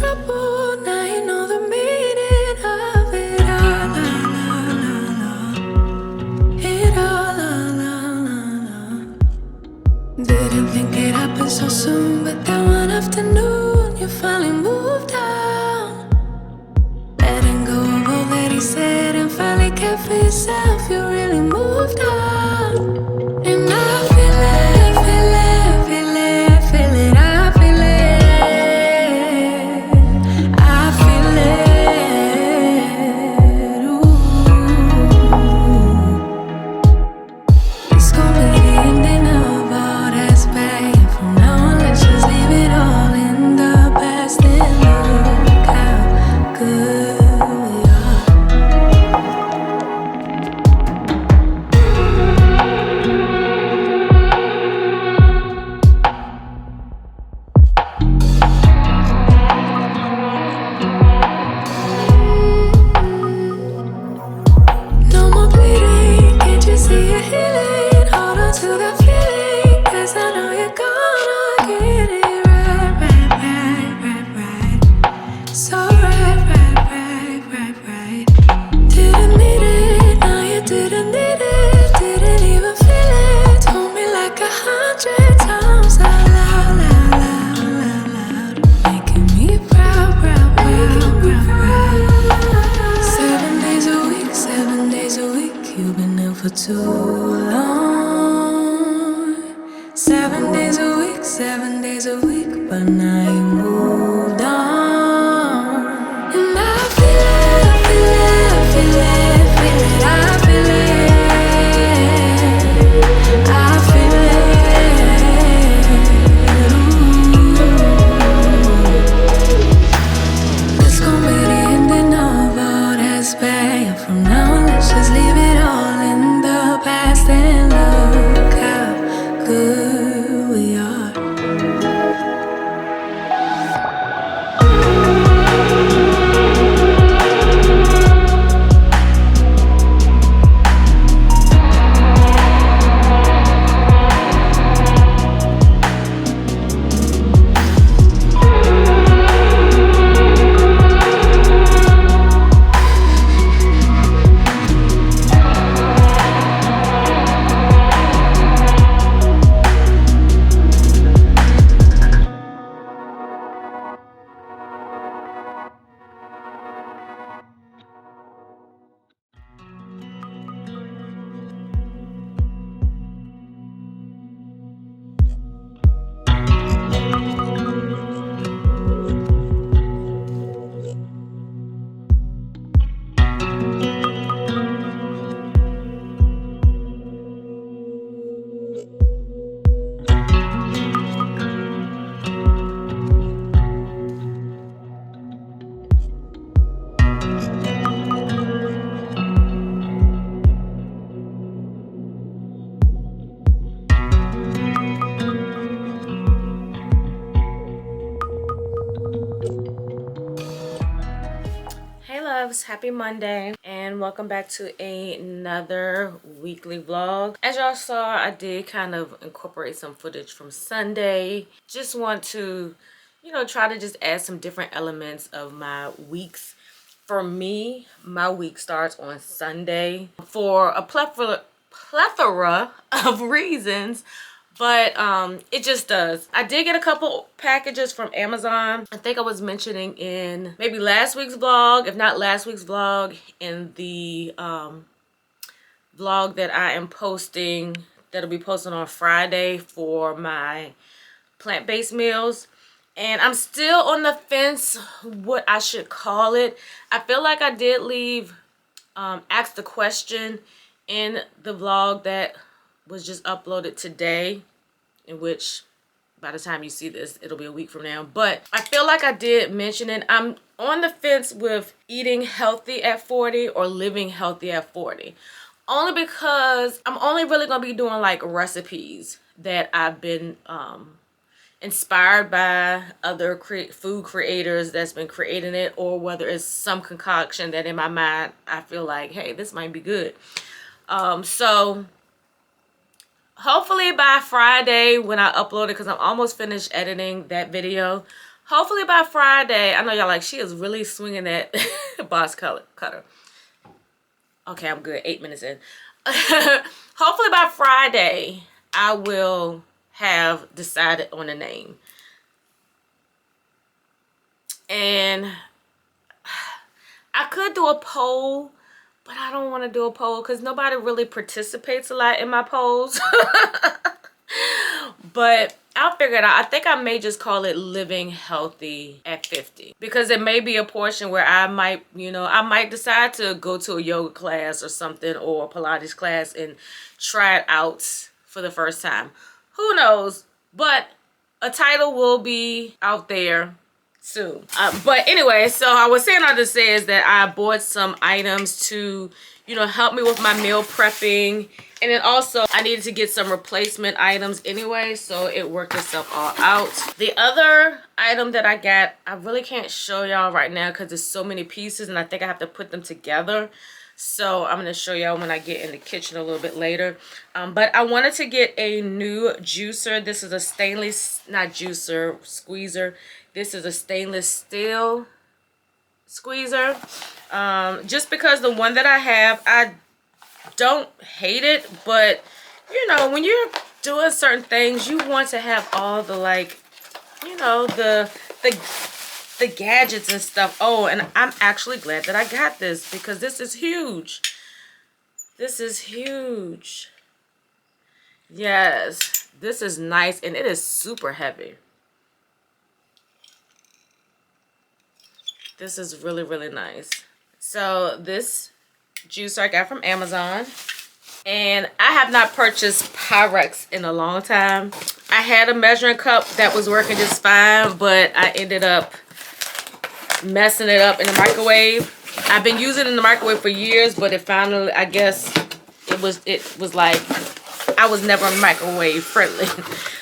trouble, now you know the meaning of it all. It all. Didn't think it happened so soon, but then one afternoon you finally moved on. Letting go of all that he said and finally cared for yourself. You really moved on. And I feel it, feel it, feel it, feel it. I feel it, I feel it. Ooh. It's gonna be the ending of all that's bad. From now on, let's just leave it all in the past and look how good we are. No more bleeding, can't you see you're healing? Hold on to that feeling, 'cause I know you're gonna get it right, right, right, right, right. So right, right, right, right, right. Didn't need it, now you didn't need it. Didn't even feel it, told me like 100 times out loud, loud, loud, loud, loud. Making me proud, proud, proud, proud, proud. 7 days a week, 7 days a week. You've been ill for too long. 7 days a week, 7 days a week. But now you moved on. And I feel it, feel it, feel it, feel it. I feel it, I feel it. Ooh. It's gonna be the ending of all that's bad. From now on, let's just leave it all in the past and look how good we are. Hey loves, happy Monday and welcome back to another weekly vlog. As y'all saw, I did kind of incorporate some footage from Sunday. Just want to, try to just add some different elements of my weeks. For me, my week starts on Sunday for a plethora of reasons. But it just does. I did get a couple packages from Amazon. I think I was mentioning in maybe last week's vlog, if not last week's vlog, in the vlog that I am posting, that'll be posted on Friday for my plant-based meals. And I'm still on the fence what I should call it. I feel like I did leave, ask the question in the vlog that was just uploaded today, in which by the time you see this, it'll be a week from now. But I feel like I did mention it. I'm on the fence with eating healthy at 40 or living healthy at 40. Only because I'm only really going to be doing like recipes that I've been inspired by other food creators that's been creating it, or whether it's some concoction that in my mind I feel like, hey, this might be good. So hopefully by Friday when I upload it, because I'm almost finished editing that video, hopefully by Friday. I know y'all like, she is really swinging that boss cutter. Okay, I'm good. 8 minutes in. Hopefully by Friday, I will have decided on a name. And I could do a poll, but I don't want to do a poll because nobody really participates a lot in my polls. But I'll figure it out. I think I may just call it Living Healthy at 50, because it may be a portion where I might, you know, I might decide to go to a yoga class or something, or a Pilates class, and try it out for the first time. Who knows? But a title will be out there soon. But anyway, so I was saying all to say is that I bought some items to, you know, help me with my meal prepping. And then also I needed to get some replacement items anyway, so it worked itself all out. The other item that I got, I really can't show y'all right now because there's so many pieces and I think I have to put them together. So I'm going to show y'all when I get in the kitchen a little bit later. But I wanted to get a new juicer. This is a stainless, not juicer, squeezer. This is a stainless steel squeezer. Just because the one that I have, I don't hate it, but you know, when you're doing certain things, you want to have all the, like, you know, the gadgets and stuff. Oh, and I'm actually glad that I got this because this is huge. This is huge. Yes, this is nice, and it is super heavy. This is really, really nice. So this juicer I got from Amazon, and I have not purchased Pyrex in a long time. I had a measuring cup that was working just fine, but I ended up messing it up in the microwave. I've been using it in the microwave for years, but it finally, I guess it was like I was never microwave friendly.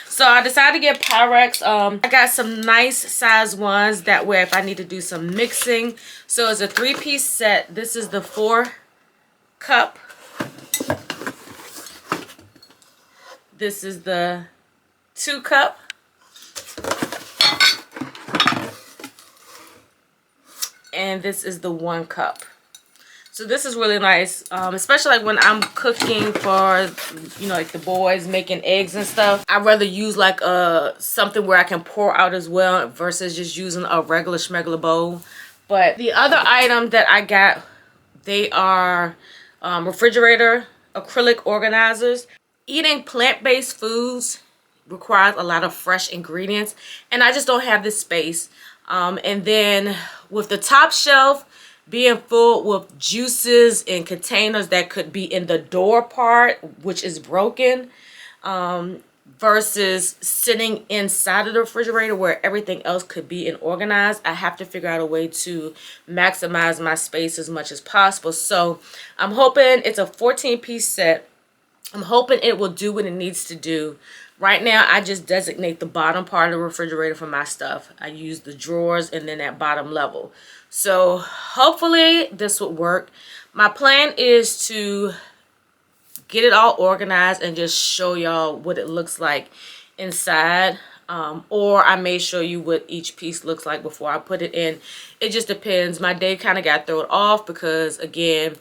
So I decided to get Pyrex. I got some nice size ones, that way if I need to do some mixing. So it's a 3-piece set. This is the 4-cup. This is the 2-cup. And this is the 1-cup. So this is really nice, especially like when I'm cooking for, you know, like the boys, making eggs and stuff. I'd rather use like something where I can pour out as well versus just using a regular schmegular bowl. But the other item that I got, they are refrigerator acrylic organizers. Eating plant-based foods requires a lot of fresh ingredients, and I just don't have this space. And then with the top shelf being full with juices and containers that could be in the door part, which is broken, versus sitting inside of the refrigerator where everything else could be organized, I have to figure out a way to maximize my space as much as possible. So I'm hoping it's a 14-piece set. I'm hoping it will do what it needs to do. Right now, I just designate the bottom part of the refrigerator for my stuff. I use the drawers and then that bottom level. So hopefully this would work. My plan is to get it all organized and just show y'all what it looks like inside. Or I may show you what each piece looks like before I put it in. It just depends. My day kind of got thrown off because, again,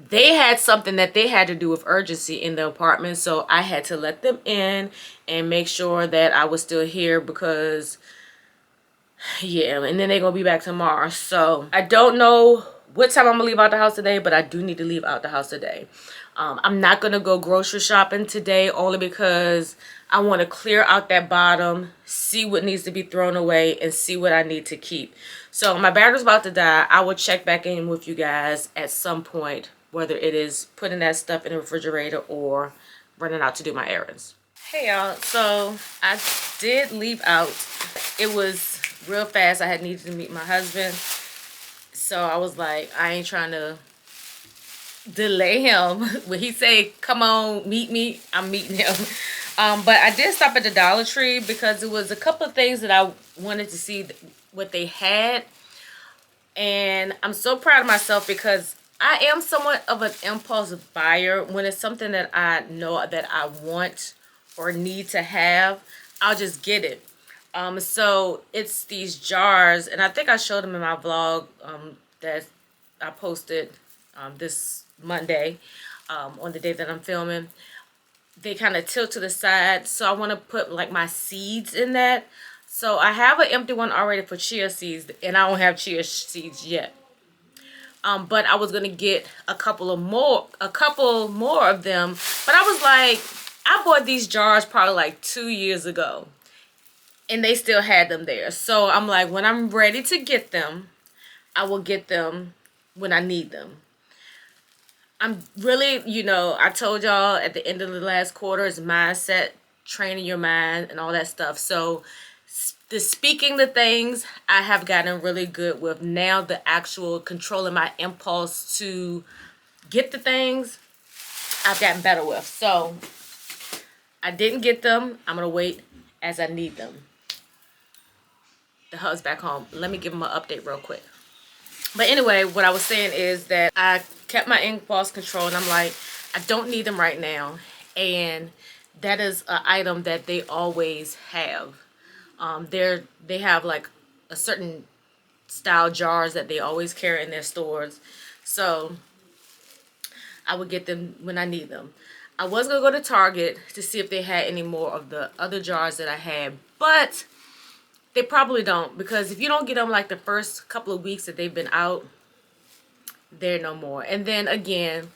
they had something that they had to do with urgency in the apartment, so I had to let them in and make sure that I was still here because, yeah, and then they're gonna be back tomorrow. So I don't know what time I'm gonna leave out the house today, but I do need to leave out the house today. I'm not gonna go grocery shopping today, only because I want to clear out that bottom, see what needs to be thrown away, and see what I need to keep. So my battery's about to die. I will check back in with you guys at some point, whether it is putting that stuff in the refrigerator or running out to do my errands. Hey y'all, so I did leave out. It was real fast. I had needed to meet my husband. So I was like, I ain't trying to delay him. When he say, come on, meet me, I'm meeting him. But I did stop at the Dollar Tree because it was a couple of things that I wanted to see what they had. And I'm so proud of myself because I am somewhat of an impulsive buyer. When it's something that I know that I want or need to have, I'll just get it. So it's these jars, and I think I showed them in my vlog that I posted this Monday on the day that I'm filming. They kind of tilt to the side, so I want to put like my seeds in that. So I have an empty one already for chia seeds, and I don't have chia seeds yet. But I was gonna get a couple more of them. But I was like, I bought these jars probably like 2 years ago, and they still had them there. So I'm like, when I'm ready to get them, I will get them when I need them. I'm really, you know, I told y'all at the end of the last quarter is mindset, training your mind and all that stuff. So the speaking the things I have gotten really good with. Now the actual controlling my impulse to get the things I've gotten better with. So I didn't get them. I'm gonna wait as I need them. The hub's back home. Let me give him an update real quick. But anyway, what I was saying is that I kept my impulse control, and I'm like, I don't need them right now. And that is an item that they always have. They have like a certain style jars that they always carry in their stores. So I would get them when I need them. I was going to go to Target to see if they had any more of the other jars that I had. But they probably don't, because if you don't get them like the first couple of weeks that they've been out, they're no more. And then again,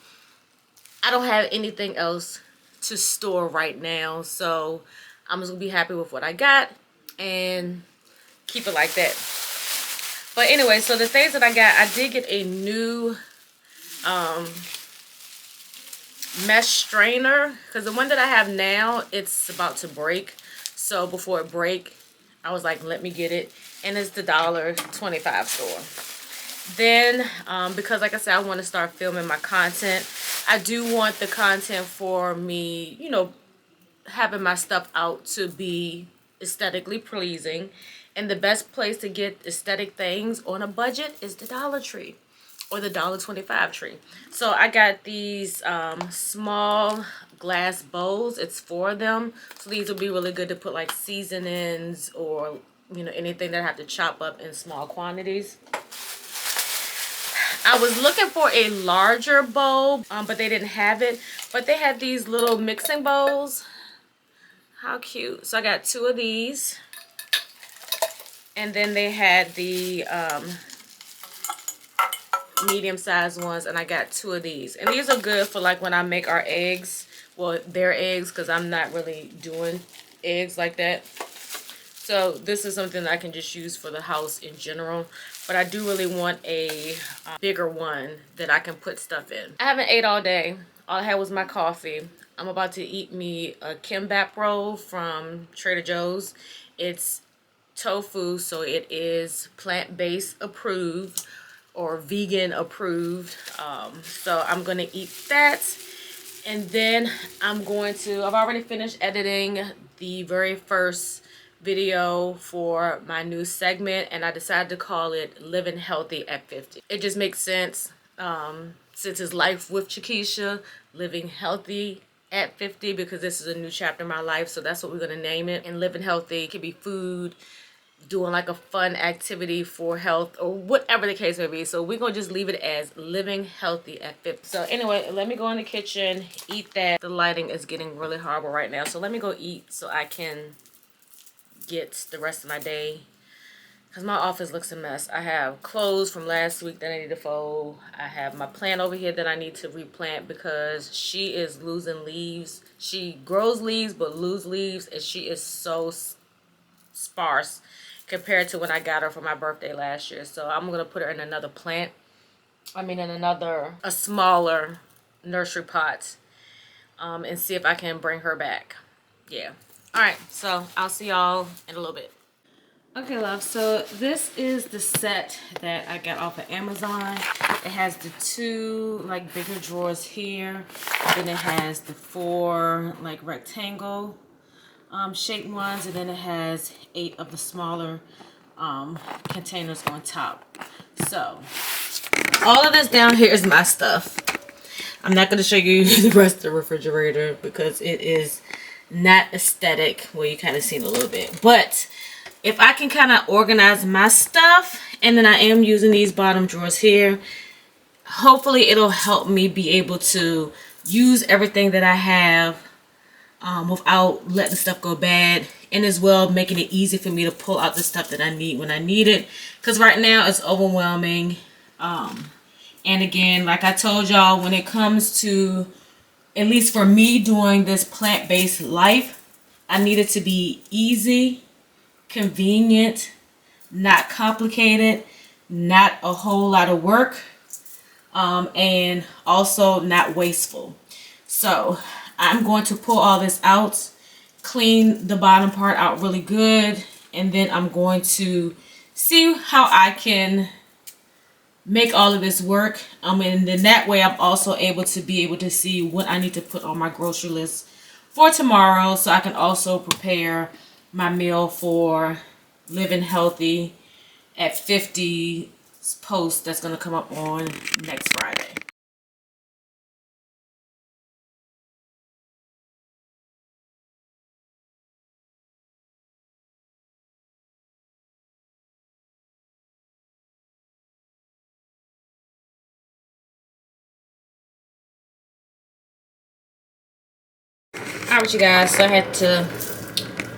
I don't have anything else to store right now, so I'm just gonna be happy with what I got and keep it like that. But anyway, so the things that I got, I did get a new mesh strainer, because the one that I have now, it's about to break. So before it break, I was like, let me get it. And it's the $1.25 store. Then, because like I said, I want to start filming my content. I do want the content for me, you know, having my stuff out to be aesthetically pleasing. And the best place to get aesthetic things on a budget is the Dollar Tree or the $1.25 tree. So I got these small glass bowls. It's 4 of them. So these will be really good to put like seasonings or, you know, anything that I have to chop up in small quantities. I was looking for a larger bowl, but they didn't have it. But they had these little mixing bowls. How cute. So I got 2 of these. And then they had the medium-sized ones, and I got 2 of these. And these are good for like when I make our eggs. Well, their eggs, because I'm not really doing eggs like that. So this is something that I can just use for the house in general. But I do really want a bigger one that I can put stuff in. I haven't ate all day. All I had was my coffee. I'm about to eat me a kimbap roll from Trader Joe's. It's tofu, so it is plant-based approved or vegan approved. So I'm going to eat that. And then I'm going to, I've already finished editing the very first video for my new segment, and I decided to call it Living Healthy at 50. It just makes sense since it's Life with CheKesha, Living Healthy at 50, because this is a new chapter in my life, so that's what we're going to name it. And living healthy could be food, doing like a fun activity for health, or whatever the case may be. So we're going to just leave it as Living Healthy at 50. So anyway, let me go in the kitchen, eat that. The lighting is getting really horrible right now, so let me go eat so I can get the rest of my day, because my office looks a mess. I have clothes from last week that I need to fold. I have my plant over here that I need to replant because she is losing leaves. She grows leaves but lose leaves, and she is so sparse compared to when I got her for my birthday last year. So I'm gonna put her in another plant. I mean, in a smaller nursery pot, and see if I can bring her back. Yeah. All right, so I'll see y'all in a little bit. Okay, love, so this is the set that I got off of Amazon. It has the 2 like bigger drawers here, then it has the 4 like rectangle shaped ones, and then it has 8 of the smaller containers on top. So all of this down here is my stuff. I'm not going to show you the rest of the refrigerator because it is not aesthetic. Well, you kind of seen a little bit, but if I can kind of organize my stuff, and then I am using these bottom drawers here, hopefully it'll help me be able to use everything that I have without letting stuff go bad, and as well making it easy for me to pull out the stuff that I need when I need it, because right now it's overwhelming. And again, like I told y'all, when it comes to, at least for me, doing this plant-based life, I need it to be easy, convenient, not complicated, not a whole lot of work, and also not wasteful. So I'm going to pull all this out, clean the bottom part out really good, and then I'm going to see how I can make all of this work. And then that way I'm also able to see what I need to put on my grocery list for tomorrow, so I can also prepare my meal for Living Healthy at 50 post that's going to come up on next Friday. Alright, you guys, so I had to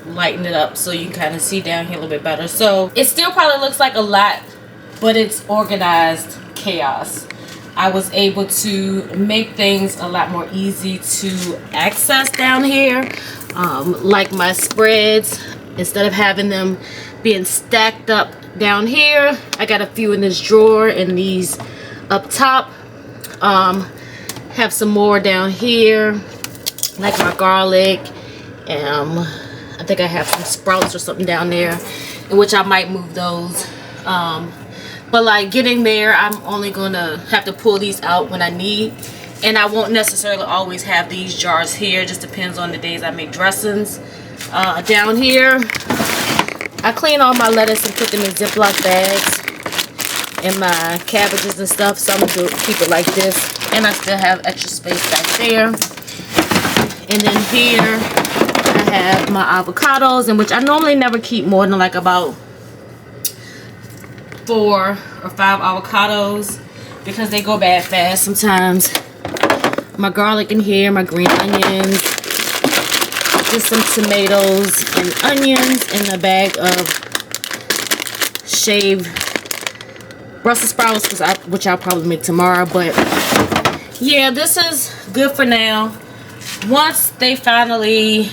lighten it up so you can kind of see down here a little bit better. So it still probably looks like a lot, but it's organized chaos. I was able to make things a lot more easy to access down here. Like my spreads, instead of having them being stacked up down here, I got a few in this drawer and these up top. Have some more down here, like my garlic. I think I have some sprouts or something down there, in which I might move those. But like getting there, I'm only gonna have to pull these out when I need, and I won't necessarily always have these jars here. It just depends on the days I make dressings. Down here, I clean all my lettuce and put them in Ziploc bags, and my cabbages and stuff, so I'm gonna keep it like this. And I still have extra space back there. And then here I have my avocados, in which I normally never keep more than like about 4 or 5 avocados, because they go bad fast sometimes. My garlic in here, my green onions, just some tomatoes and onions, and a bag of shaved Brussels sprouts, which I'll probably make tomorrow. But yeah, this is good for now. Once they finally,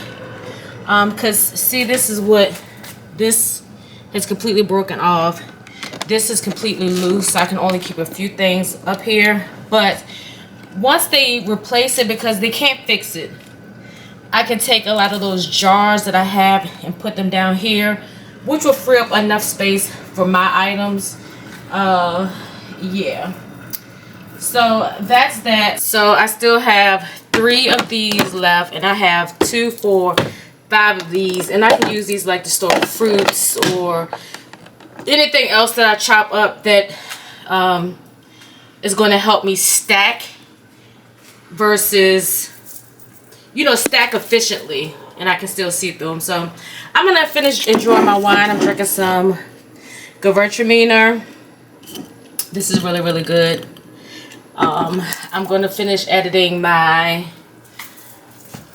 because see, this is what, this is completely broken off. This is completely loose, so I can only keep a few things up here. But once they replace it, because they can't fix it, I can take a lot of those jars that I have and put them down here, which will free up enough space for my items. Yeah. So that's that. So I still have 3 of these left, and I have 2, 4, 5 of these, and I can use these like to store fruits or anything else that I chop up that is going to help me stack versus, you know, stack efficiently, and I can still see through them. So I'm gonna finish enjoying my wine. I'm drinking some Gewürztraminer. This is really, really good. I'm going to finish editing my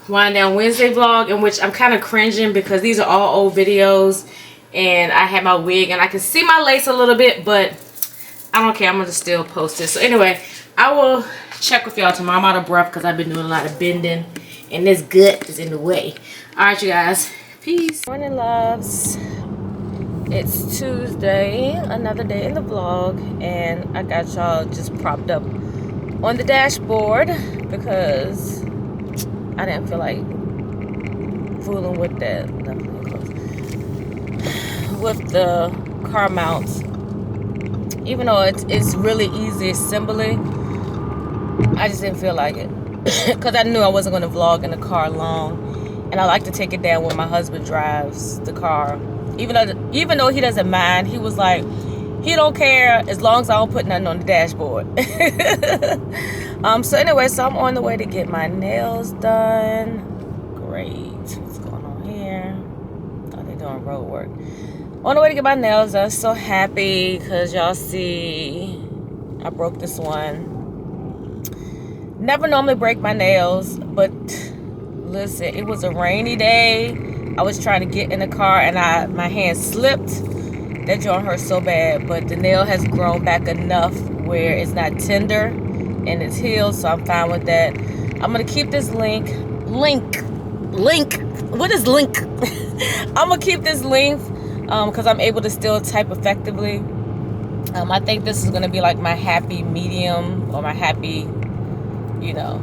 Wind Down Wednesday vlog, in which I'm kind of cringing because these are all old videos, and I had my wig and I can see my lace a little bit, but I don't care. I'm going to still post it. So anyway, I will check with y'all tomorrow. I'm out of breath because I've been doing a lot of bending, and this gut is in the way. Alright, you guys. Peace. Morning, loves. It's Tuesday, another day in the vlog, and I got y'all just propped up on the dashboard because I didn't feel like fooling with that, with the car mounts. Even though it's really easy assembly, I just didn't feel like it because I knew I wasn't going to vlog in the car long, and I like to take it down when my husband drives the car. Even though he doesn't mind, he was like, he don't care as long as I don't put nothing on the dashboard. So anyway, so I'm on the way to get my nails done. Great. What's going on here? Oh, they're doing road work. On the way to get my nails done. So happy because y'all see I broke this one. Never normally break my nails, but listen, it was a rainy day. I was trying to get in the car and my hand slipped. That joint hurt so bad, but the nail has grown back enough where it's not tender and it's healed, so I'm fine with that. I'm gonna keep this link. What is link? I'm gonna keep this link because I'm able to still type effectively. I think this is gonna be like my happy medium, or my happy, you know,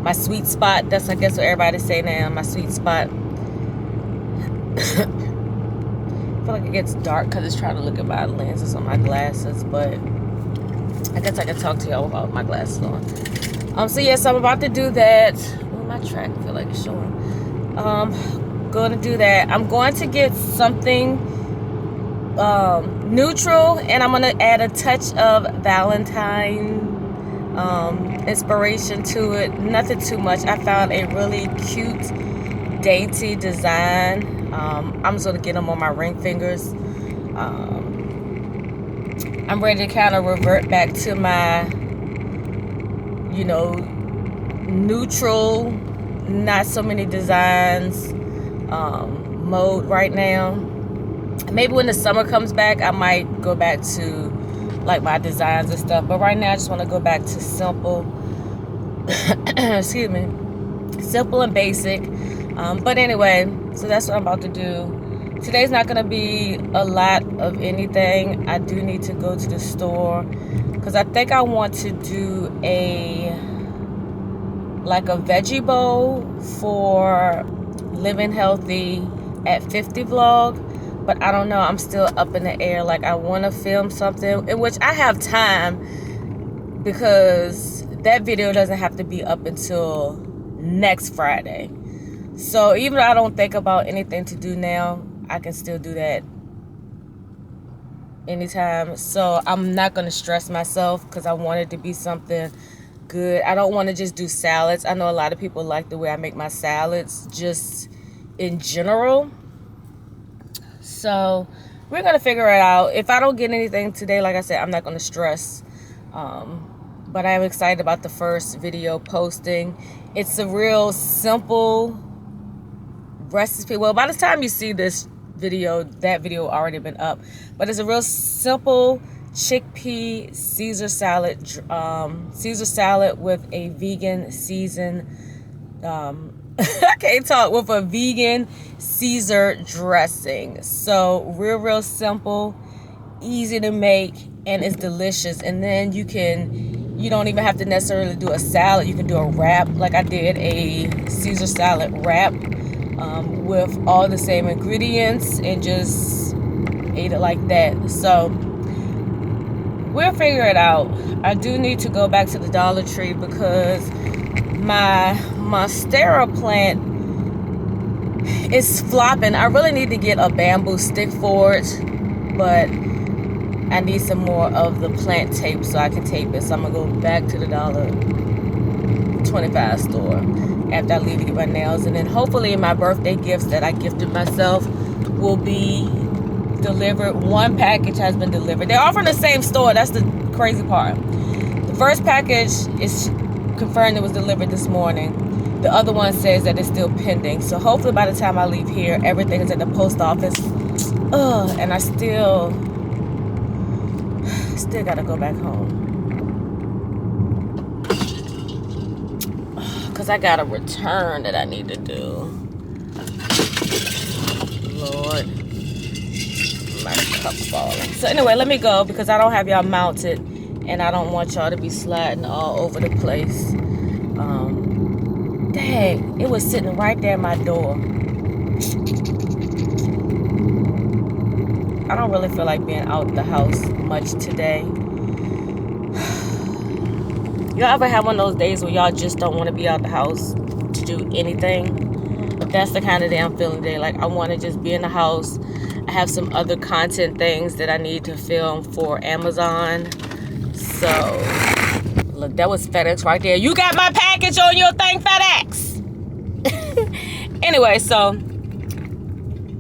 my sweet spot. That's, I guess, what everybody say now, my sweet spot. I feel like it gets dark because it's trying to look at my lenses on my glasses, but I guess I can talk to y'all without my glasses on. So yes, I'm about to do that. Oh, my track, I feel like it's showing. Going to do that. I'm going to get something neutral, and I'm going to add a touch of Valentine inspiration to it. Nothing too much. I found a really cute, dainty design. I'm just going to get them on my ring fingers. I'm ready to kind of revert back to my, you know, neutral, not so many designs mode right now. Maybe when the summer comes back, I might go back to like my designs and stuff. But right now, I just want to go back to simple. Excuse me. Simple and basic. But anyway, so that's what I'm about to do. Today's not going to be a lot of anything. I do need to go to the store because I think I want to do like a veggie bowl for living healthy at 50 vlog. But I don't know. I'm still up in the air. Like, I want to film something in which I have time, because that video doesn't have to be up until next Friday. So even though I don't think about anything to do now, I can still do that anytime. So I'm not going to stress myself because I want it to be something good. I don't want to just do salads. I know a lot of people like the way I make my salads just in general. So we're going to figure it out. If I don't get anything today, like I said, I'm not going to stress. But I'm excited about the first video posting. It's a real simple recipe. Well, by the time you see this video, that video already been up. But it's a real simple chickpea Caesar salad with a vegan season. I can't talk, with a vegan Caesar dressing. So real simple, easy to make, and it's delicious. And then you don't even have to necessarily do a salad. You can do a wrap. Like I did a Caesar salad wrap with all the same ingredients and just ate it like that. So we'll figure it out. I do need to go back to the Dollar Tree because my monstera plant is flopping. I really need to get a bamboo stick for it, but I need some more of the plant tape so I can tape it. So I'm gonna go back to the $1.25 store after I leave to get my nails, and then hopefully my birthday gifts that I gifted myself will be delivered. One package has been delivered. They're all from the same store. That's the crazy part. The first package is confirmed it was delivered this morning. The other one says that it's still pending. So hopefully by the time I leave here, everything is at the post office. And I still gotta go back home. Because I got a return that I need to do. Lord. My cup falling. So anyway, let me go because I don't have y'all mounted. And I don't want y'all to be sliding all over the place. Dang, it was sitting right there at my door. I don't really feel like being out the house much today. Y'all ever have one of those days where y'all just don't want to be out the house to do anything? But that's the kind of day I'm feeling today. Like, I want to just be in the house. I have some other content things that I need to film for Amazon. So, look, that was FedEx right there. You got my package on your thing, FedEx. Anyway, so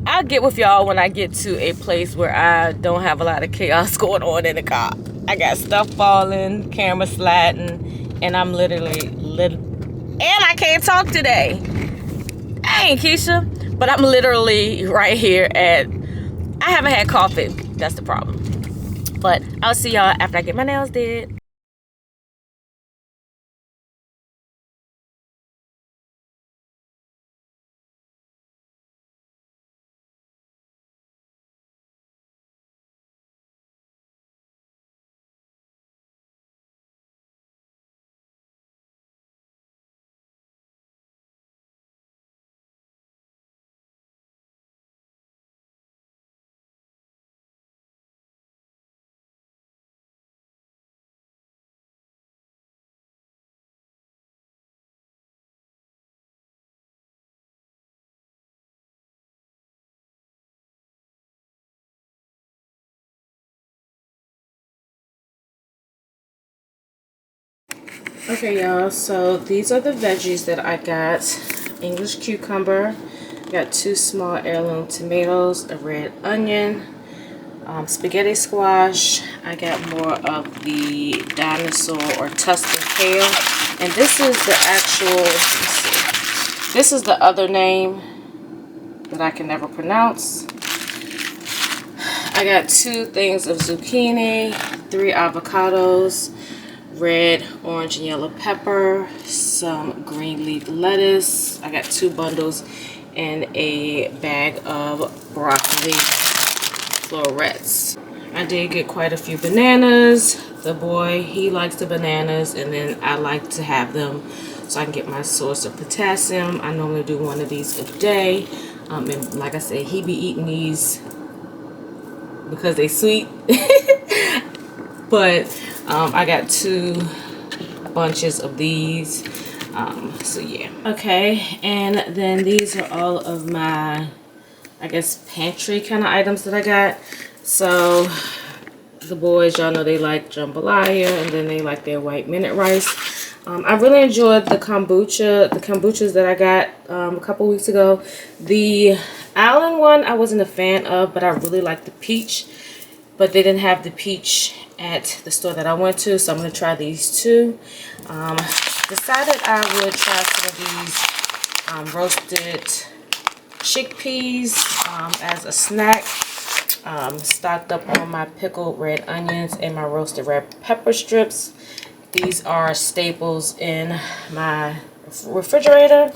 I'll get with y'all when I get to a place where I don't have a lot of chaos going on in the car. I got stuff falling, camera sliding, and I'm literally and I can't talk today. Hey, Keisha, but I'm literally right here at. I haven't had coffee. That's the problem. But I'll see y'all after I get my nails did. Okay, y'all, so these are the veggies that I got. English cucumber, got 2 small heirloom tomatoes, a red onion, spaghetti squash. I got more of the dinosaur or Tuscan kale. And this is the actual, let's see, this is the other name that I can never pronounce. I got 2 things of zucchini, 3 avocados, red, orange, and yellow pepper, some green leaf lettuce. I got 2 bundles and a bag of broccoli florets. I did get quite a few bananas. The boy, he likes the bananas, and then I like to have them so I can get my source of potassium. I normally do 1 of these a day. And like I said, he be eating these because they sweet. But I got 2 bunches of these. So yeah. Okay, and then these are all of my, I guess, pantry kind of items that I got. So the boys, y'all know they like jambalaya, and then they like their white minute rice. I really enjoyed the kombuchas that I got a couple weeks ago. The Allen one I wasn't a fan of, but I really liked the peach. But they didn't have the peach at the store that I went to, so I'm going to try these 2. Decided I would try some of these roasted chickpeas as a snack. Stocked up on my pickled red onions and my roasted red pepper strips. These are staples in my refrigerator.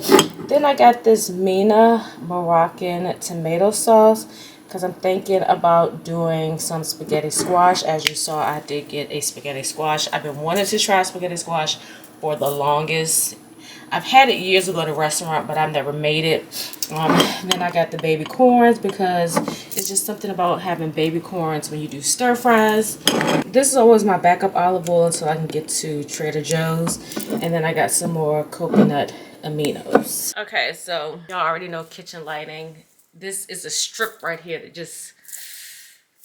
Then I got this Mina Moroccan tomato sauce because I'm thinking about doing some spaghetti squash. As you saw, I did get a spaghetti squash. I've been wanting to try spaghetti squash for the longest. I've had it years ago at a restaurant, but I've never made it. Then I got the baby corns because it's just something about having baby corns when you do stir fries. This is always my backup olive oil until I can get to Trader Joe's. And then I got some more coconut aminos. Okay, so y'all already know kitchen lighting. This is a strip right here that just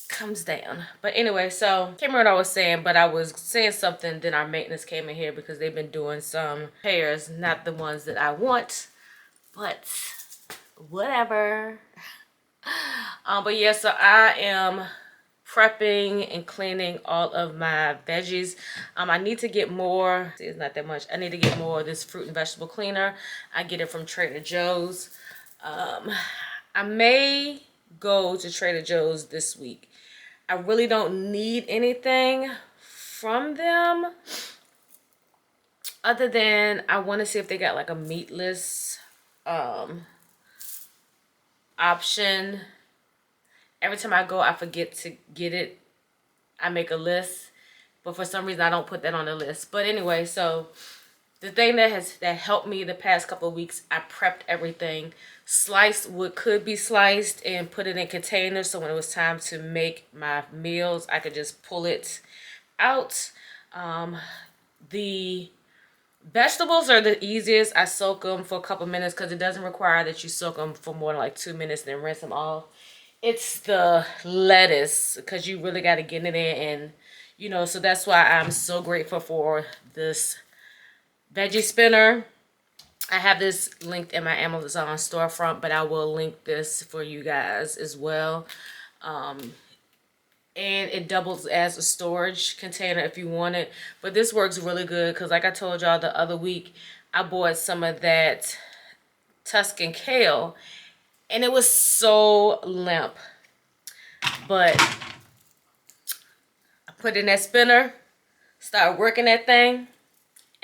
comes down. But anyway, so can't remember what I was saying, but I was saying something, then our maintenance came in here because they've been doing some repairs, not the ones that I want, but whatever. But yeah, so I am prepping and cleaning all of my veggies. I need to get more. See, it's not that much. I need to get more of this fruit and vegetable cleaner. I get it from Trader Joe's. I may go to Trader Joe's this week. I really don't need anything from them other than I want to see if they got like a meatless option. Every time I go, I forget to get it. I make a list, but for some reason I don't put that on the list. But anyway, so the thing that helped me the past couple of weeks, I prepped everything, sliced what could be sliced and put it in containers, so when it was time to make my meals, I could just pull it out. The vegetables are the easiest. I soak them for a couple minutes because it doesn't require that you soak them for more than like 2 minutes, then rinse them off. It's the lettuce because you really got to get it in, and you know, so that's why I'm so grateful for this veggie spinner. I have this linked in my Amazon storefront, but I will link this for you guys as well. And it doubles as a storage container if you want it. But this works really good because, like I told y'all the other week, I bought some of that Tuscan kale and it was so limp. But I put in that spinner, started working that thing,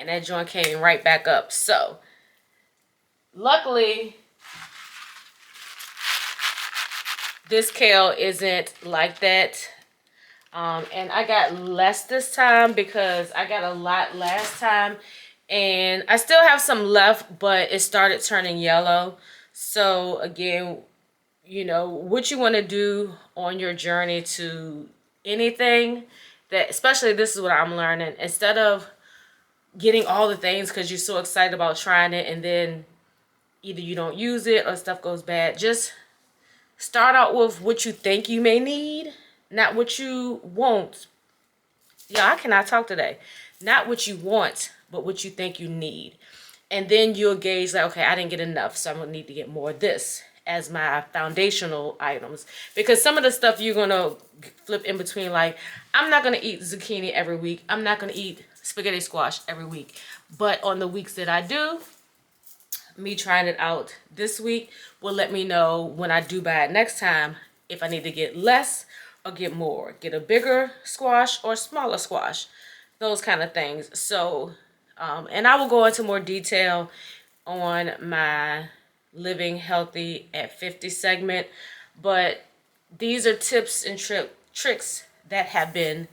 and that joint came right back up. So luckily, this kale isn't like that. And I got less this time because I got a lot last time. And I still have some left, but it started turning yellow. So again, you know, what you want to do on your journey to anything, that especially this is what I'm learning. Instead of getting all the things because you're so excited about trying it and then either you don't use it or stuff goes bad, just start out with what you think you may need, not what you want. Yeah, I cannot talk today. Not what you want, but what you think you need. And then you'll gauge like, okay, I didn't get enough, so I'm going to need to get more of this as my foundational items. Because some of the stuff you're going to flip in between, like, I'm not going to eat zucchini every week. I'm not going to eat spaghetti squash every week. But on the weeks that I do, me trying it out this week will let me know when I do buy it next time if I need to get less or get more. Get a bigger squash or smaller squash. Those kind of things. So, and I will go into more detail on my Living Healthy at 50 segment. But these are tips and tricks that have been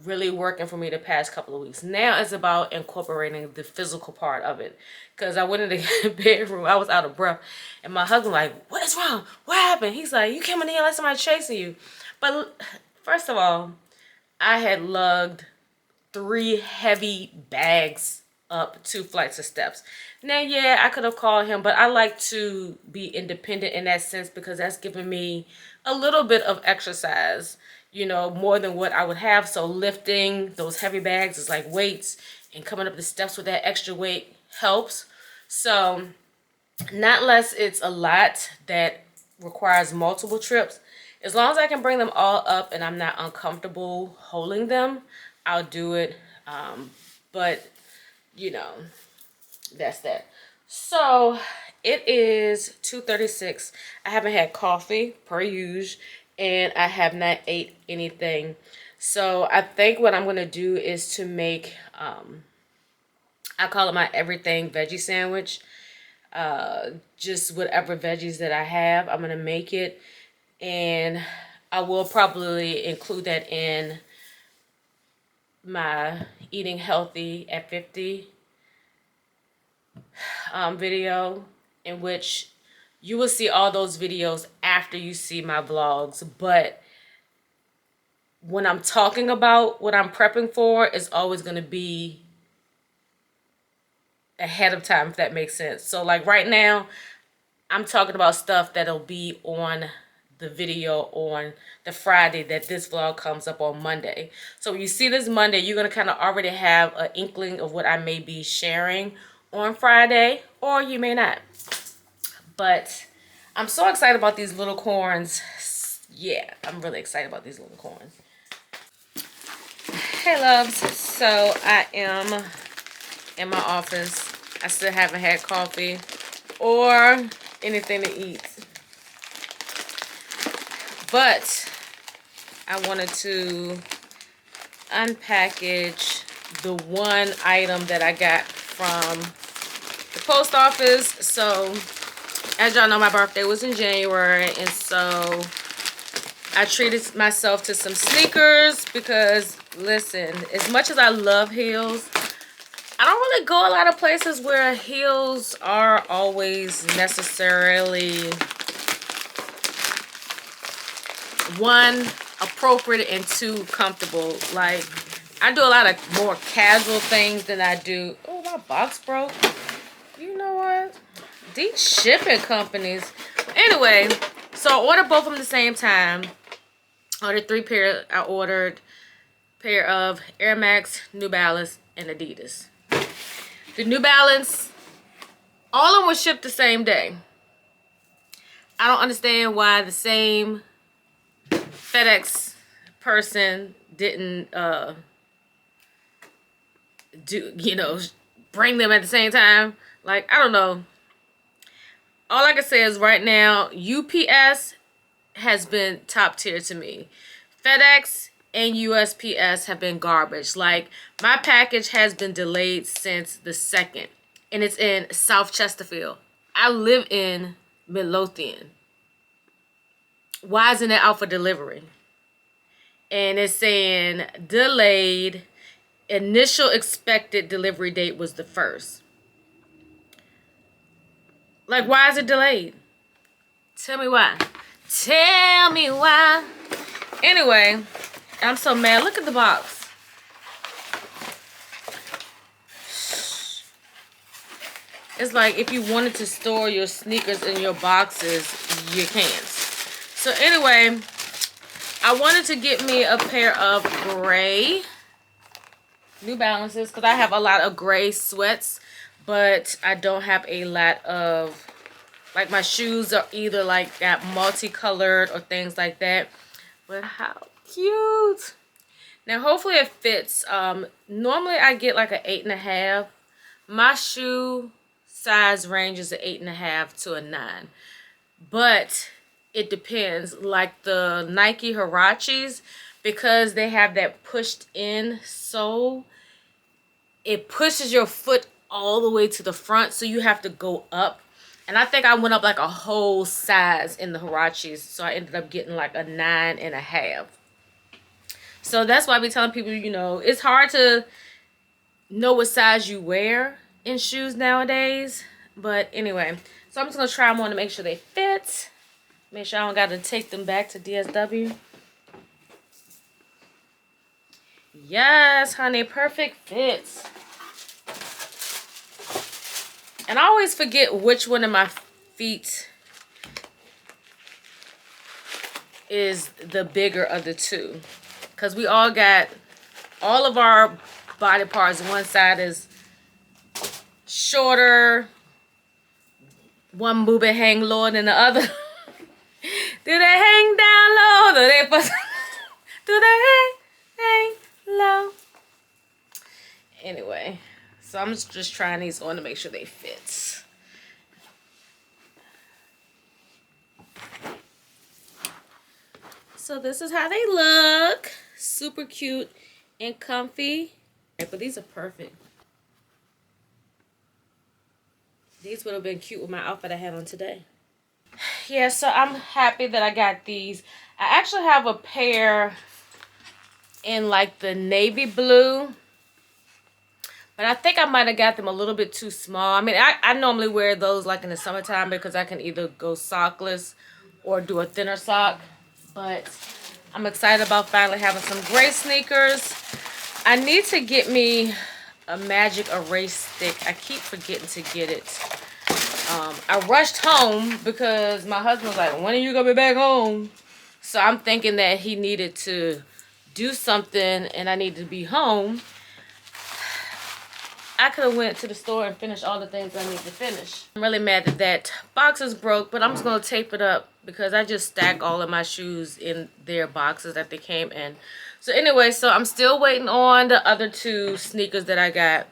really working for me the past couple of weeks. Now it's about incorporating the physical part of it. Because I went in the bedroom, I was out of breath. And my husband like, what is wrong? What happened? He's like, you came in here like somebody chasing you. But first of all, I had lugged 3 heavy bags up 2 flights of steps. Now, yeah, I could have called him, but I like to be independent in that sense because that's giving me a little bit of exercise, you know, more than what I would have. So lifting those heavy bags is like weights, and coming up the steps with that extra weight helps. So not unless it's a lot that requires multiple trips. As long as I can bring them all up and I'm not uncomfortable holding them, I'll do it. But, you know, that's that. So it is 2:36. I haven't had coffee per usual, and I have not ate anything. So I think what I'm going to do is to make, I call it my everything veggie sandwich. Just whatever veggies that I have, I'm going to make it. And I will probably include that in my Eating Healthy at 50 video, in which you will see all those videos after you see my vlogs. But when I'm talking about what I'm prepping for, it's always going to be ahead of time, if that makes sense. So like right now, I'm talking about stuff that'll be on the video on the Friday that this vlog comes up on Monday. So when you see this Monday, you're going to kind of already have an inkling of what I may be sharing on Friday, or you may not. But I'm so excited about these little corns. Yeah, I'm really excited about these little corns. Hey loves, so I am in my office. I still haven't had coffee or anything to eat. But I wanted to unpackage the one item that I got from the post office. So as y'all know, my birthday was in January, and so I treated myself to some sneakers because, listen, as much as I love heels, I don't really go a lot of places where heels are always necessarily, one, appropriate, and 2, comfortable. Like, I do a lot of more casual things than I do. Oh, my box broke. You know what? These shipping companies. Anyway, so I ordered both of them at the same time. I ordered 3 pair. I ordered a pair of Air Max, New Balance, and Adidas. The New Balance, All of them were shipped the same day. I don't understand why the same FedEx person didn't bring them at the same time. Like, I don't know. All I can say is right now, UPS has been top tier to me. FedEx and USPS have been garbage. Like, my package has been delayed since the 2nd, and it's in South Chesterfield. I live in Midlothian. Why isn't it out for delivery? And it's saying delayed. Initial expected delivery date was the 1st. Like, why is it delayed? Tell me why. Tell me why. Anyway, I'm so mad. Look at the box. It's like if you wanted to store your sneakers in your boxes, you can't. So anyway, I wanted to get me a pair of gray New Balances because I have a lot of gray sweats, but I don't have a lot of, like, my shoes are either like that multicolored or things like that. But how cute. Now hopefully it fits. Normally I get like an 8.5. My shoe size range is an 8.5 to a 9. But it depends. Like the Nike Huaraches, because they have that pushed in sole, it pushes your foot all the way to the front, so you have to go up. And I think I went up like a whole size in the Huaraches, so I ended up getting like a 9.5. So that's why I be telling people, you know, it's hard to know what size you wear in shoes nowadays. But anyway, so I'm just going to try them on to make sure they fit. Make sure I don't got to take them back to DSW. Yes, honey, perfect fits. And I always forget which one of my feet is the bigger of the two. Because we all got, all of our body parts, one side is shorter, one boob hang lower than the other. Do they hang down low? Do they hang low? Anyway, so I'm just trying these on to make sure they fit. So this is how they look. Super cute and comfy. But these are perfect. These would have been cute with my outfit I had on today. Yeah, so I'm happy that I got these. I actually have a pair in like the navy blue, but I think I might have got them a little bit too small. I mean, I normally wear those like in the summertime because I can either go sockless or do a thinner sock. But I'm excited about finally having some gray sneakers. I need to get me a magic erase stick. I keep forgetting to get it. I rushed home because my husband was like, when are you gonna be back home? So I'm thinking that he needed to do something and I needed to be home. I could have went to the store and finished all the things I need to finish. I'm really mad that that box is broke, but I'm just gonna tape it up because I just stack all of my shoes in their boxes that they came in. So anyway, so I'm still waiting on the other two sneakers that I got.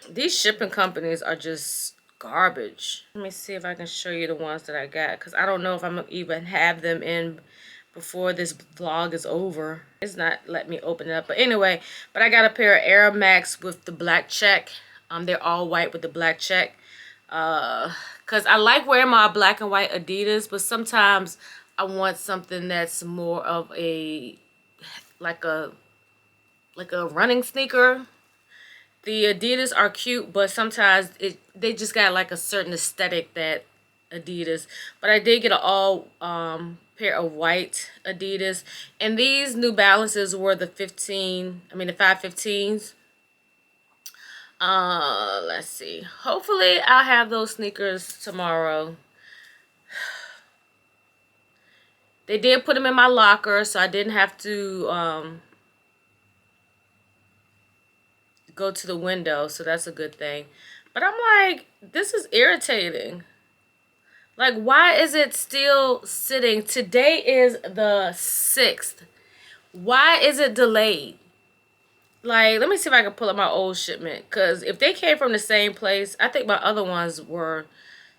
These shipping companies are just garbage. Let me see if I can show you the ones that I got, because I don't know if I'm gonna even have them in before this vlog is over. It's not letting me open it up. But anyway, but I got a pair of Air Max with the black check. They're all white with the black check. Because I like wearing my black and white Adidas, but sometimes I want something that's more of a like a running sneaker. The Adidas are cute, but sometimes they just got like a certain aesthetic that Adidas. But I did get an all pair of white Adidas, and these New Balances were the 515s. Let's see. Hopefully I'll have those sneakers tomorrow. They did put them in my locker, so I didn't have to go to the window, so that's a good thing. But I'm like, this is irritating. Like, why is it still sitting? Today is the 6th. Why is it delayed? Like, let me see if I can pull up my old shipment. Because if they came from the same place, I think my other ones were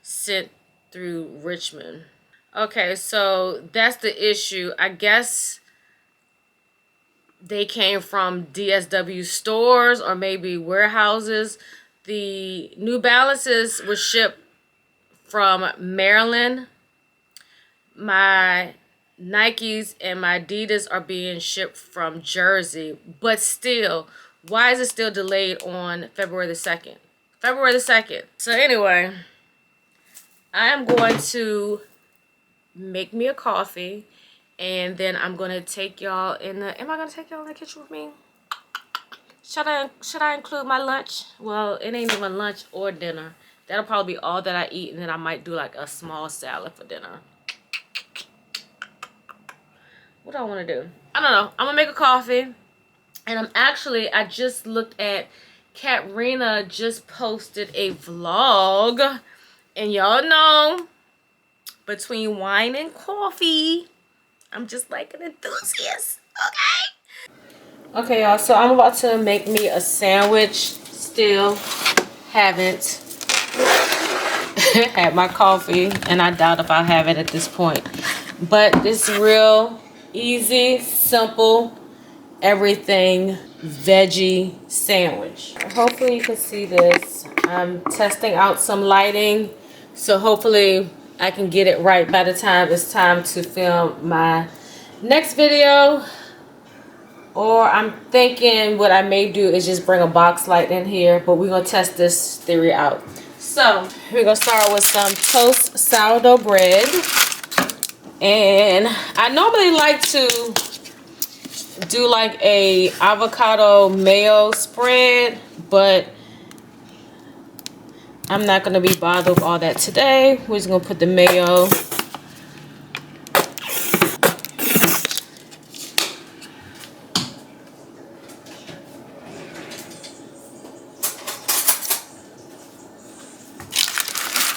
sent through Richmond. Okay, so that's the issue. I guess they came from DSW stores or maybe warehouses. The New Balances were shipped from Maryland. My Nikes and my Adidas are being shipped from Jersey. But still, why is it still delayed on February the 2nd? February the 2nd. So anyway, I am going to make me a coffee. And then I'm going to take y'all in the... Am I going to take y'all in the kitchen with me? Should I include my lunch? Well, it ain't even lunch or dinner. That'll probably be all that I eat. And then I might do like a small salad for dinner. What do I want to do? I don't know. I'm going to make a coffee. And I just looked at... Katrina just posted a vlog. And y'all know, between wine and coffee... I'm just like an enthusiast, okay? Okay, y'all, so I'm about to make me a sandwich. Still haven't had my coffee, and I doubt if I'll have it at this point. But it's real easy, simple, everything veggie sandwich. Hopefully you can see this. I'm testing out some lighting, so hopefully I can get it right by the time it's time to film my next video. Or I'm thinking what I may do is just bring a box light in here, but we're gonna test this theory out. So we're gonna start with some toast sourdough bread. And I normally like to do like a avocado mayo spread, but I'm not gonna be bothered with all that today. We're just gonna put the mayo.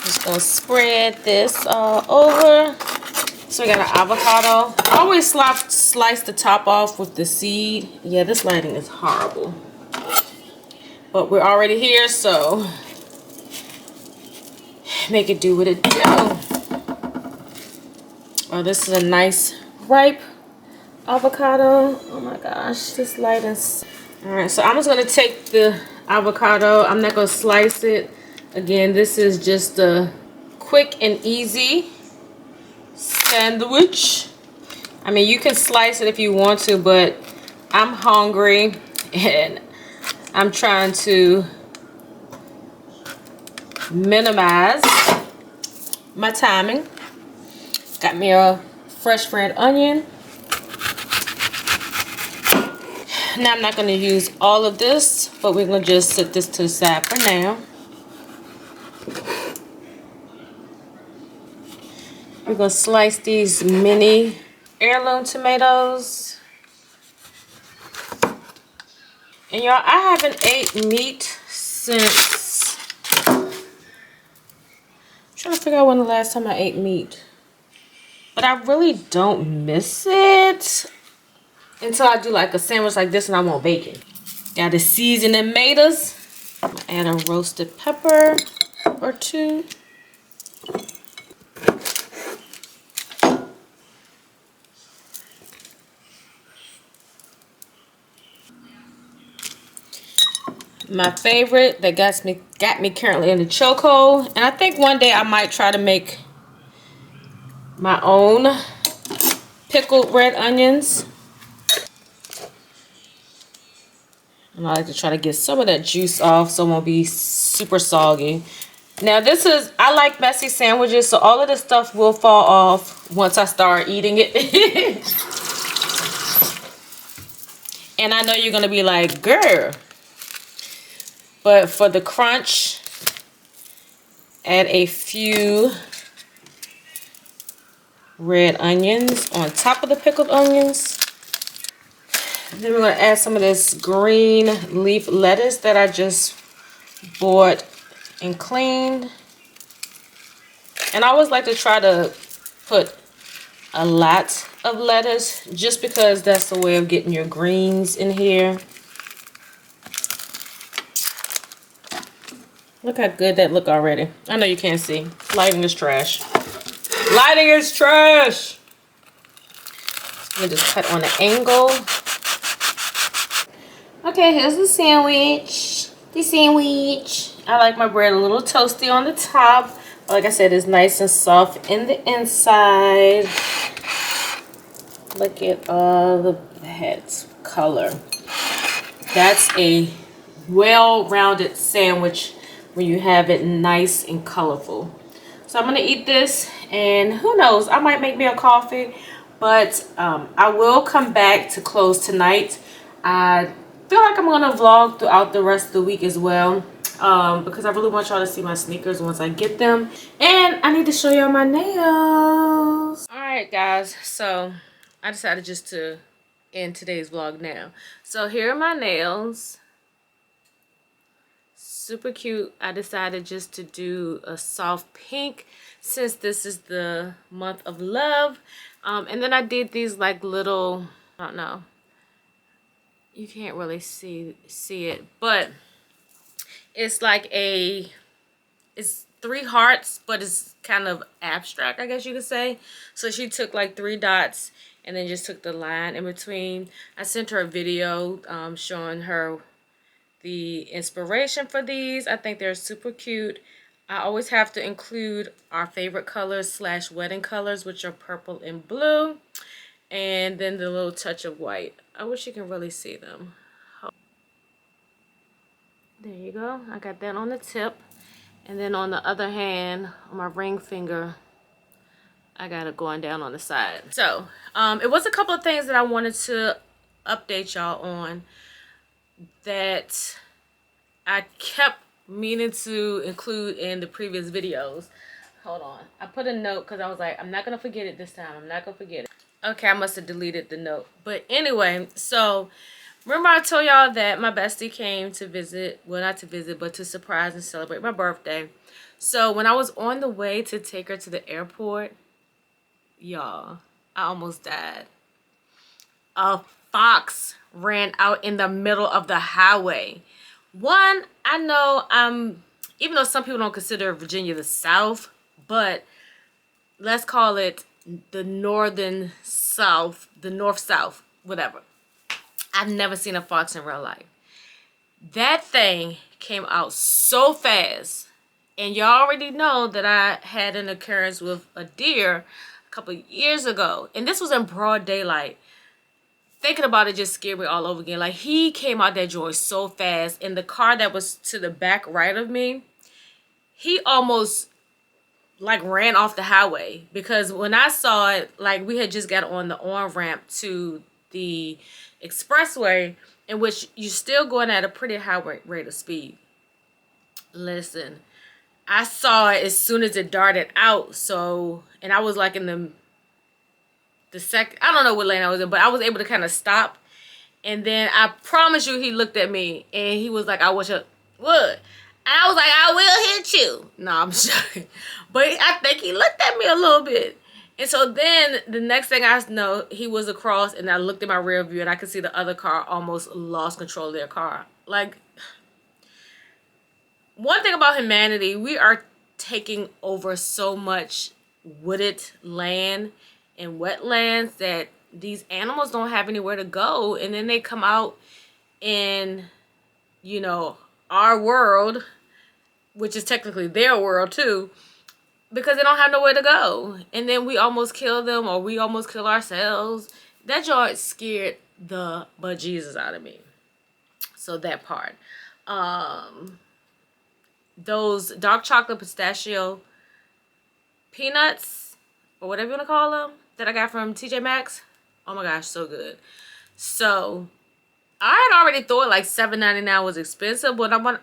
Just gonna spread this all over. So we got an avocado. I always slice the top off with the seed. Yeah, this lighting is horrible. But we're already here, so make it do what it do. Oh, this is a nice ripe avocado. Oh my gosh, this light is... Alright, so I'm just going to take the avocado. I'm not going to slice it. Again, this is just a quick and easy sandwich. I mean, you can slice it if you want to, but I'm hungry and I'm trying to minimize my timing. Got me a fresh red onion. Now I'm not going to use all of this, but we're going to just set this to the side for now. We're going to slice these mini heirloom tomatoes. And y'all, I haven't ate meat since... I'm trying to figure out when the last time I ate meat. But I really don't miss it until I do like a sandwich like this and I want bacon. Got the seasoning tomatoes. Add a roasted pepper or two. My favorite that got me currently in the chokehold, and I think one day I might try to make my own pickled red onions. And I like to try to get some of that juice off so it won't be super soggy. Now this is, I like messy sandwiches, so all of this stuff will fall off once I start eating it. And I know you're gonna be like, girl. But for the crunch, add a few red onions on top of the pickled onions. Then we're going to add some of this green leaf lettuce that I just bought and cleaned. And I always like to try to put a lot of lettuce just because that's the way of getting your greens in here. Look how good that look already. I know you can't see. Lighting is trash. Lighting is trash. Let me just cut on an angle. Okay, here's the sandwich. The sandwich. I like my bread a little toasty on the top. Like I said, it's nice and soft in the inside. Look at all the that color. That's a well-rounded sandwich when you have it nice and colorful. So I'm gonna eat this, and who knows, I might make me a coffee, but I will come back to close tonight. I feel like I'm gonna vlog throughout the rest of the week as well, because I really want y'all to see my sneakers once I get them, and I need to show y'all my nails. All right, guys, so I decided just to end today's vlog now. So here are my nails. Super cute. I decided just to do a soft pink since this is the month of love. And then I did these like little, I don't know, you can't really see it, but it's like it's 3 hearts, but it's kind of abstract, I guess you could say. So she took like 3 dots and then just took the line in between. I sent her a video showing her the inspiration for these. I think they're super cute. I always have to include our favorite colors / wedding colors, which are purple and blue, and then the little touch of white. I wish you can really see them. There you go. I got that on the tip, and then on the other hand, on my ring finger, I got it going down on the side. So it was a couple of things that I wanted to update y'all on that I kept meaning to include in the previous videos. Hold on. I put a note because I was like, I'm not going to forget it this time. I'm not going to forget it. Okay, I must have deleted the note. But anyway, so remember I told y'all that my bestie came to visit. Well, not to visit, but to surprise and celebrate my birthday. So when I was on the way to take her to the airport, y'all, I almost died. A fox ran out in the middle of the highway. One, I know even though some people don't consider Virginia the South, but let's call it the northern South, the North-South, whatever. I've never seen a fox in real life. That thing came out so fast. And y'all already know that I had an occurrence with a deer a couple of years ago. And this was in broad daylight. Thinking about it just scared me all over again. Like, he came out that joint so fast. And the car that was to the back right of me, he almost like ran off the highway. Because when I saw it, like, we had just got on the on-ramp to the expressway, in which you're still going at a pretty high rate of speed. Listen, I saw it as soon as it darted out. So, and I was like in the second, I don't know what lane I was in, but I was able to kind of stop. And then I promise you, he looked at me and he was like, I wish I would. And I was like, I will hit you. No, I'm joking. But I think he looked at me a little bit. And so then the next thing I know, he was across, and I looked at my rear view and I could see the other car almost lost control of their car. Like, one thing about humanity, we are taking over so much wooded land and wetlands that these animals don't have anywhere to go. And then they come out in, you know, our world, which is technically their world too, because they don't have nowhere to go. And then we almost kill them, or we almost kill ourselves. That joint scared the bejesus out of me. So that part. Those dark chocolate pistachio peanuts, or whatever you want to call them, that I got from TJ Maxx. Oh my gosh, so good. So I had already thought like $7.99 was expensive, but I went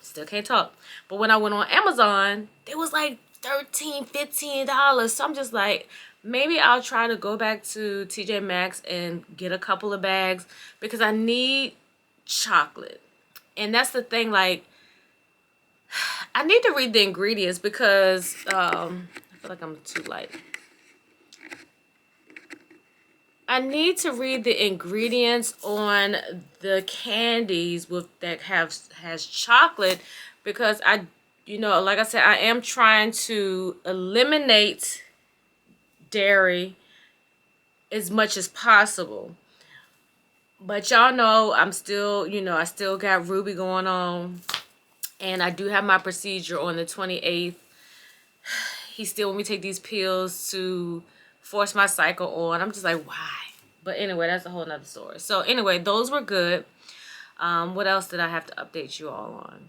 still can't talk. But when I went on Amazon, it was like $13, $15. So I'm just like, maybe I'll try to go back to TJ Maxx and get a couple of bags, because I need chocolate. And that's the thing, like, I need to read the ingredients because I feel like I'm too light. I need to read the ingredients on the candies has chocolate, because like I said, I am trying to eliminate dairy as much as possible. But y'all know I'm still, I still got Ruby going on. And I do have my procedure on the 28th. He still want me to take these pills to force my cycle on. I'm just like, why? But anyway, that's a whole nother story. So anyway, those were good. What else did I have to update you all on?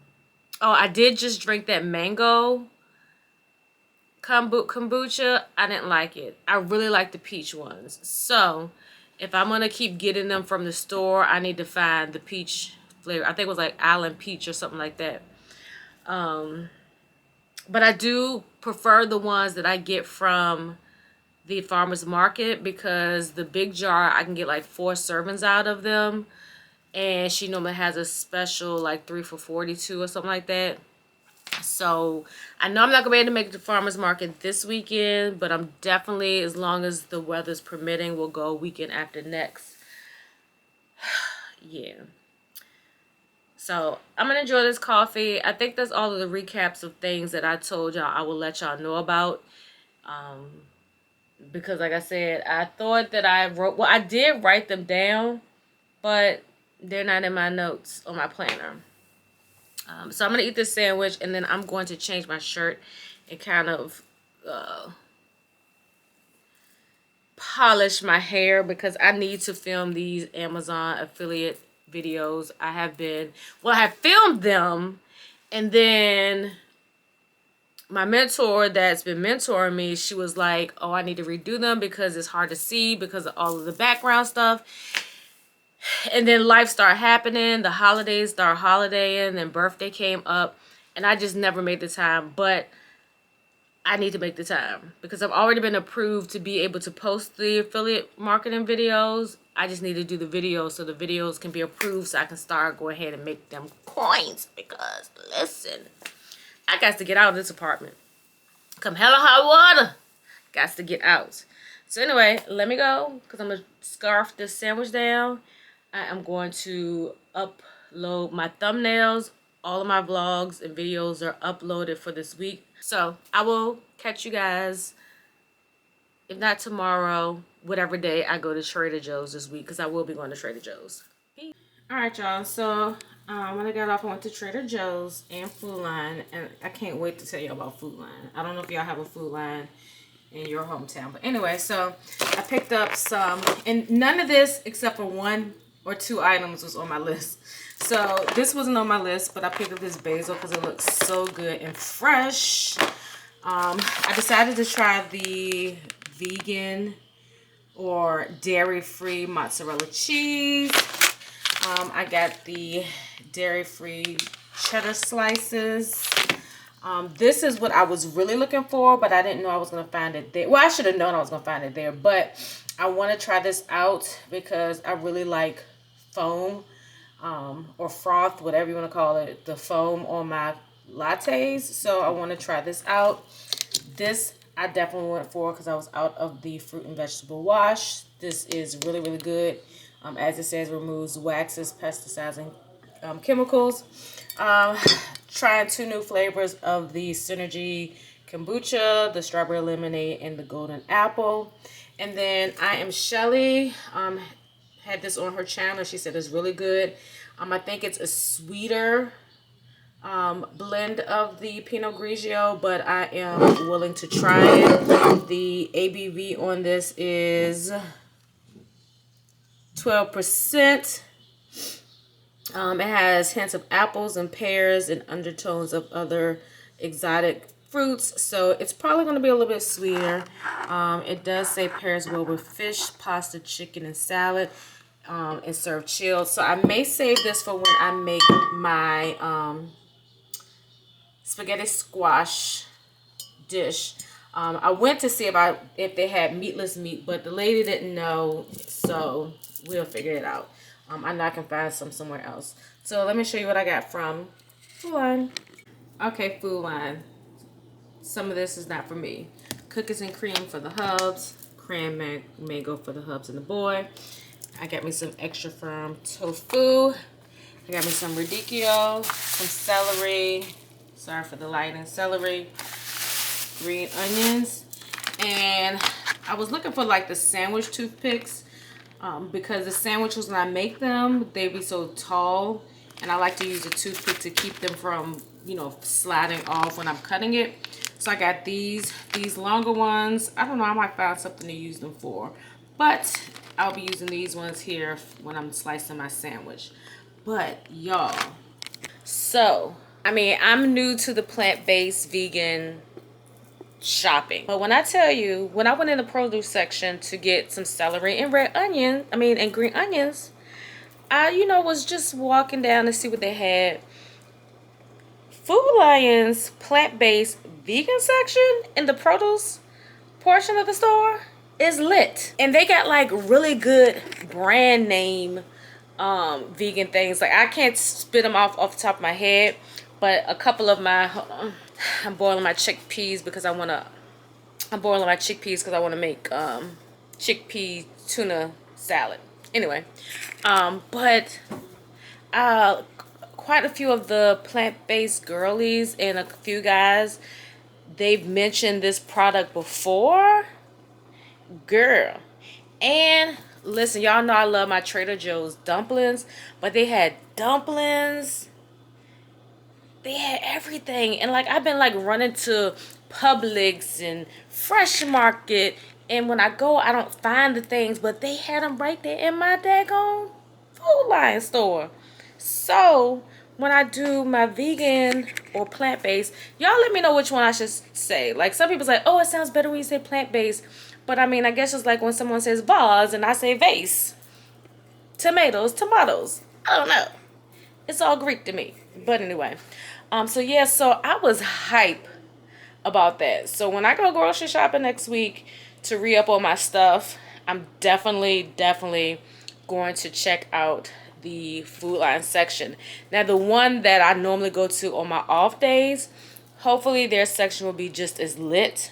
Oh, I did just drink that mango kombucha. I didn't like it. I really like the peach ones. So if I'm going to keep getting them from the store, I need to find the peach flavor. I think it was like Island Peach or something like that. But I do prefer the ones that I get from the farmer's market, because the big jar, I can get like 4 servings out of them. And she normally has a special like 3 for $42 or something like that. So I know I'm not gonna be able to make the farmer's market this weekend, but I'm definitely, as long as the weather's permitting, we'll go weekend after next. Yeah. So I'm gonna enjoy this coffee. I think that's all of the recaps of things that I told y'all I will let y'all know about. Because like I said, I thought that I did write them down, but they're not in my notes on my planner. So I'm going to eat this sandwich, and then I'm going to change my shirt and kind of polish my hair, because I need to film these Amazon affiliate videos. I have filmed them, and then my mentor that's been mentoring me, she was like, oh, I need to redo them because it's hard to see because of all of the background stuff. And then life started happening. The holidays started holidaying. Then birthday came up. And I just never made the time. But I need to make the time, because I've already been approved to be able to post the affiliate marketing videos. I just need to do the videos so the videos can be approved, so I can start go ahead and make them coins. Because, listen, I got to get out of this apartment. Come hell or high water. Got to get out. So anyway, let me go, because I'm going to scarf this sandwich down. I am going to upload my thumbnails. All of my vlogs and videos are uploaded for this week. So I will catch you guys, if not tomorrow, whatever day I go to Trader Joe's this week, because I will be going to Trader Joe's. Peace. All right, y'all. So when I got off, I went to Trader Joe's and Food Line, and I can't wait to tell you about Food Line. I don't know if y'all have a Food Line in your hometown, but anyway, so I picked up some, and none of this except for 1 or 2 items was on my list. So this wasn't on my list, but I picked up this basil because it looks so good and fresh. I decided to try the vegan or dairy-free mozzarella cheese. I got the dairy-free cheddar slices. This is what I was really looking for, but I didn't know I was going to find it there. Well, I should have known I was going to find it there, but I want to try this out because I really like foam or froth, whatever you want to call it, the foam on my lattes. So I want to try this out. This I definitely went for because I was out of the fruit and vegetable wash. This is really, really good. As it says, removes waxes, pesticides, and chemicals. Trying 2 new flavors of the Synergy kombucha, the strawberry lemonade, and the golden apple. And then I Am Shelly had this on her channel. She said it's really good. I think it's a sweeter blend of the Pinot Grigio, but I am willing to try it. The ABV on this is 12%. It has hints of apples and pears and undertones of other exotic fruits, so it's probably going to be a little bit sweeter. It does say pairs well with fish, pasta, chicken, and salad, and serve chilled. So I may save this for when I make my spaghetti squash dish. I went to see if they had meatless meat, but the lady didn't know, so we'll figure it out. I know I can find some somewhere else. So let me show you what I got from Food Line. Okay, Food Line. Some of this is not for me. Cookies and cream for the hubs. Mango for the hubs and the boy. I got me some extra firm tofu. I got me some radicchio, some celery. Sorry for the lighting. Celery, green onions, and I was looking for like the sandwich toothpicks because the sandwiches, when I make them, they be so tall, and I like to use a toothpick to keep them from, you know, sliding off when I'm cutting it. So I got these longer ones. I don't know, I might find something to use them for, but I'll be using these ones here when I'm slicing my sandwich. But y'all, so I mean, I'm new to the plant-based vegan shopping, but when I tell you, when I went in the produce section to get some celery and and green onions, I, you know, was just walking down to see what they had. Food Lion's plant-based vegan section in the produce portion of the store is lit, and they got like really good brand name vegan things. Like, I can't spit them off the top of my head, but a couple of my I'm boiling my chickpeas because I want to make chickpea tuna salad. Anyway, but quite a few of the plant-based girlies and a few guys, they've mentioned this product before, girl. And listen, y'all know I love my Trader Joe's dumplings, but they had dumplings, they had everything. And like, I've been like running to Publix and Fresh Market, and when I go, I don't find the things, but they had them right there in my daggone Food Line store. So when I do my vegan or plant-based, y'all let me know which one I should say. Like, some people say, oh, it sounds better when you say plant-based, but I mean, I guess it's like when someone says vase and I say vase. Tomatoes. I don't know. It's all Greek to me. But anyway, so yeah, so I was hype about that. So when I go grocery shopping next week to re-up on my stuff, I'm definitely going to check out the Food Line section. Now, the one that I normally go to on my off days, hopefully their section will be just as lit.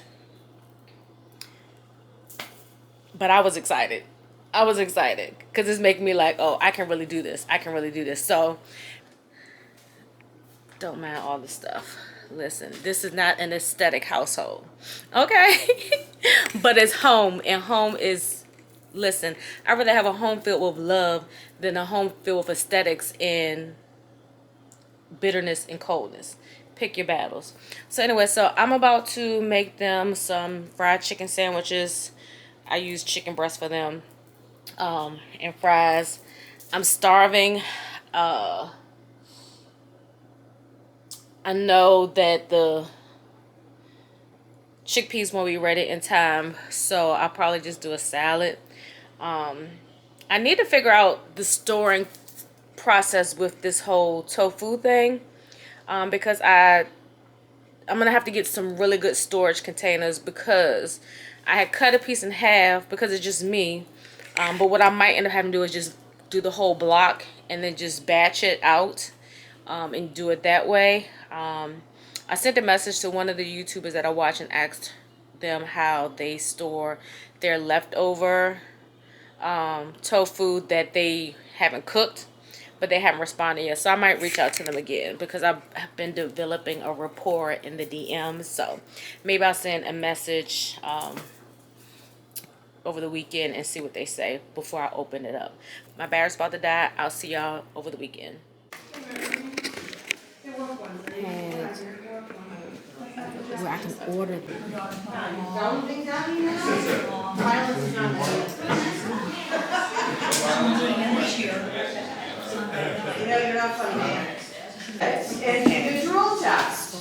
But I was excited because it's making me like, oh, I can really do this. So don't mind all the stuff. Listen, this is not an aesthetic household, okay? But it's home, and home is, listen, I'd rather have a home filled with love than a home filled with aesthetics and bitterness and coldness. Pick your battles. So anyway, so I'm about to make them some fried chicken sandwiches. I use chicken breast for them, and fries. I'm starving. I know that the chickpeas won't be ready in time, so I'll probably just do a salad. I need to figure out the storing process with this whole tofu thing, because I'm gonna have to get some really good storage containers, because I had cut a piece in half because it's just me. But what I might end up having to do is just do the whole block and then just batch it out, and do it that way. I sent a message to one of the YouTubers that I watch and asked them how they store their leftover tofu that they haven't cooked, but they haven't responded yet. So I might reach out to them again, because I've been developing a rapport in the DMs. So maybe I'll send a message over the weekend and see what they say before I open it up. My battery's about to die. I'll see y'all over the weekend. Where I can order them. You know, you're not funny, man. And the drool test.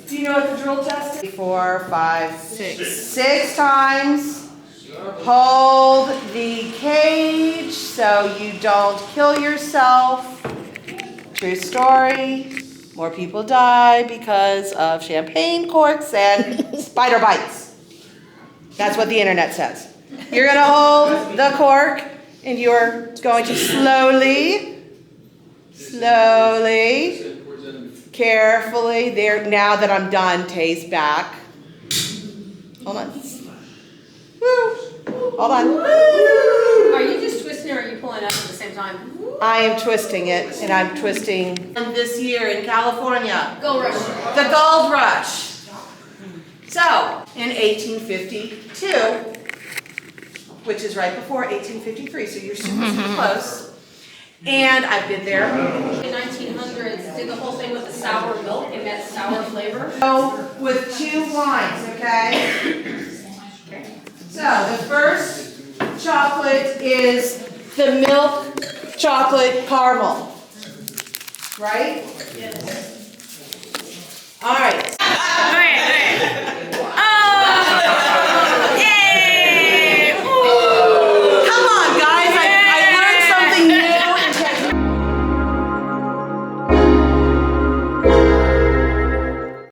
Do you know what the drool test is? 4, 5, 6 times. Hold the cage so you don't kill yourself. True story. More people die because of champagne corks and spider bites. That's what the internet says. You're going to hold the cork, and you're going to slowly Carefully there. Now that I'm done, taste back. Hold on. Woo. Hold on. Are you just twisting or are you pulling up at the same time? I am twisting it, and I'm twisting. This year in California, Gold rush. the gold rush. So, in 1852, which is right before 1853, so you're super, super close. And I've been there. The 1900s did the whole thing with the sour milk and that sour flavor. So, with 2 wines, okay? So, the first chocolate is the milk chocolate caramel. Right? Yes.